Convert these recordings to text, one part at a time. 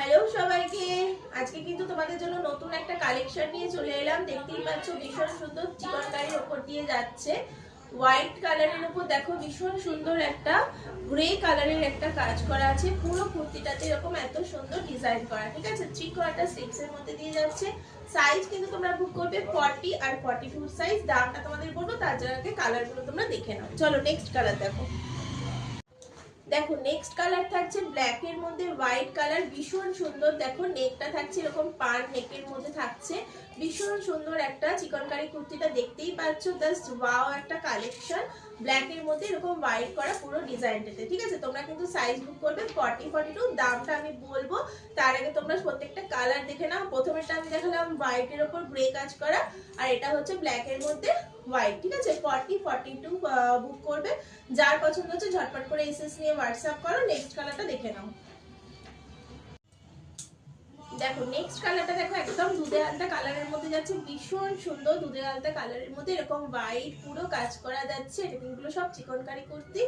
Hello সবাইকে, আজকে কিন্তু তোমাদের জন্য নতুন একটা কালেকশন নিয়ে চলে এলাম। দেখতেই পাচ্ছ ভীষণ সুন্দর চিকনকারির ওপর দিয়ে যাচ্ছে। হোয়াইট কালারের উপর দেখো ভীষণ সুন্দর একটা গ্রে কালারের একটা কাজ করা আছে। পুরো কুর্তিটাতে এরকম এত সুন্দর ডিজাইন করা, ঠিক আছে। 3/4 স্লিভসের মধ্যে দিয়ে যাচ্ছে। সাইজ কিন্তু তোমরা বুক করবে 40 আর 42 সাইজ। দামটা তোমাদের বলবো, তার জায়গায় কালারগুলো তোমরা দেখে নাও। চলো নেক্সট কালার দেখো। দেখো নেক্সট কালার থাকছে ব্ল্যাক এর মধ্যে হোয়াইট কালার, ভীষণ সুন্দর। দেখো নেকটা থাকছে এরকম পার নেকের মধ্যে থাকছে, ভীষণ সুন্দর একটা চিকনকারি কুর্তিটা দেখতেই পাচ্ছ। জাস্ট ওয়াও একটা কালেকশন। ব্ল্যাক এর মধ্যে এরকম হোয়াইট করা পুরো ডিজাইনটাতে, ঠিক আছে। তোমরা কিন্তু সাইজ বুক করবে 40-42। দামটা আমি বলবো, তার আগে তোমরা প্রত্যেকটা কালার দেখে নাও। প্রথমেরটা আমি দেখালাম হোয়াইটের ওপর গ্রে কাজ করা, আর এটা হচ্ছে ব্ল্যাক এর মধ্যে হোয়াইট, ঠিক আছে। 40-42 বুক করবে। যার পছন্দ হচ্ছে ঝটপট করে এসএস নিয়ে হোয়াটসঅ্যাপ করো। নেক্সট কালারটা দেখে নাও। দেখো নেক্সট কালারটা দেখো, একদম দুধে আলতা কালারের মধ্যে যাচ্ছে, ভীষণ সুন্দর। দুধে আলতা কালারের মধ্যে এরকম হোয়াইট পুরো কাজ করা যাচ্ছে। এগুলো সব চিকনকারি কুর্তি,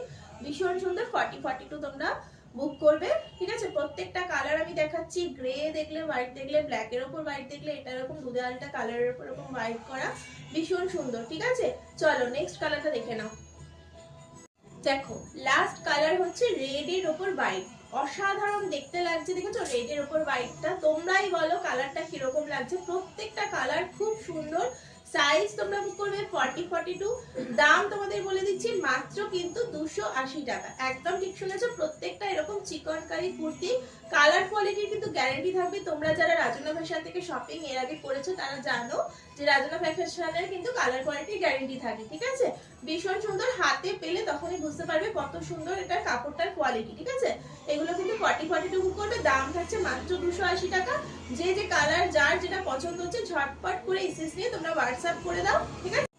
ভীষণ সুন্দর। 40-42 তোমরা বুক করবে, ঠিক আছে। প্রত্যেকটা কালার আমি দেখাচ্ছি। গ্রে দেখলে, হোয়াইট দেখলে, ব্ল্যাক এর উপর হোয়াইট দেখলে, এটা এরকম দুধে আলতা কালারের উপর এরকম হোয়াইট করা, ভীষণ সুন্দর, ঠিক আছে। চলো নেক্সট কালারটা দেখে নাও। দেখো লাস্ট কালার হচ্ছে রেড এর উপর হোয়াইট, অসাধারণ দেখতে লাগছে। দেখেছো রেড এর উপর হোয়াইটটা? তোমরাই বলো কালারটা কিরকম লাগছে। প্রত্যেকটা কালার খুব সুন্দর। সাইজ তোমরা বুক করবে 40-42। দাম তোমাদের বলে দিচ্ছি মাত্র কিন্তু 280 টাকা। একদম ঠিক শুনেছো, প্রত্যেকটা এরকম চিকনকারি কুর্তি কালার কোয়ালিটির কিন্তু গ্যারান্টি থাকবে। তোমরা যারা রাজনা ফ্যাশন থেকে শপিং এর আগে করেছো তারা জানো যে রাজনা ফ্যাশনের কিন্তু কালার কোয়ালিটি গ্যারান্টি থাকে, ঠিক আছে। ভীষণ সুন্দর, হাতে পেলে তখনই বুঝতে পারবে কত সুন্দর এটা কাপড়টার কোয়ালিটি, ঠিক আছে। এগুলো কিন্তু 40-42 বুক করবে। দাম থাকছে মাত্র 280 টাকা। যে যে কালার যার যেটা পছন্দ হচ্ছে ঝটপট করে এসএস নিয়ে তোমরা হোয়াটসঅ্যাপ করে দাও, ঠিক আছে।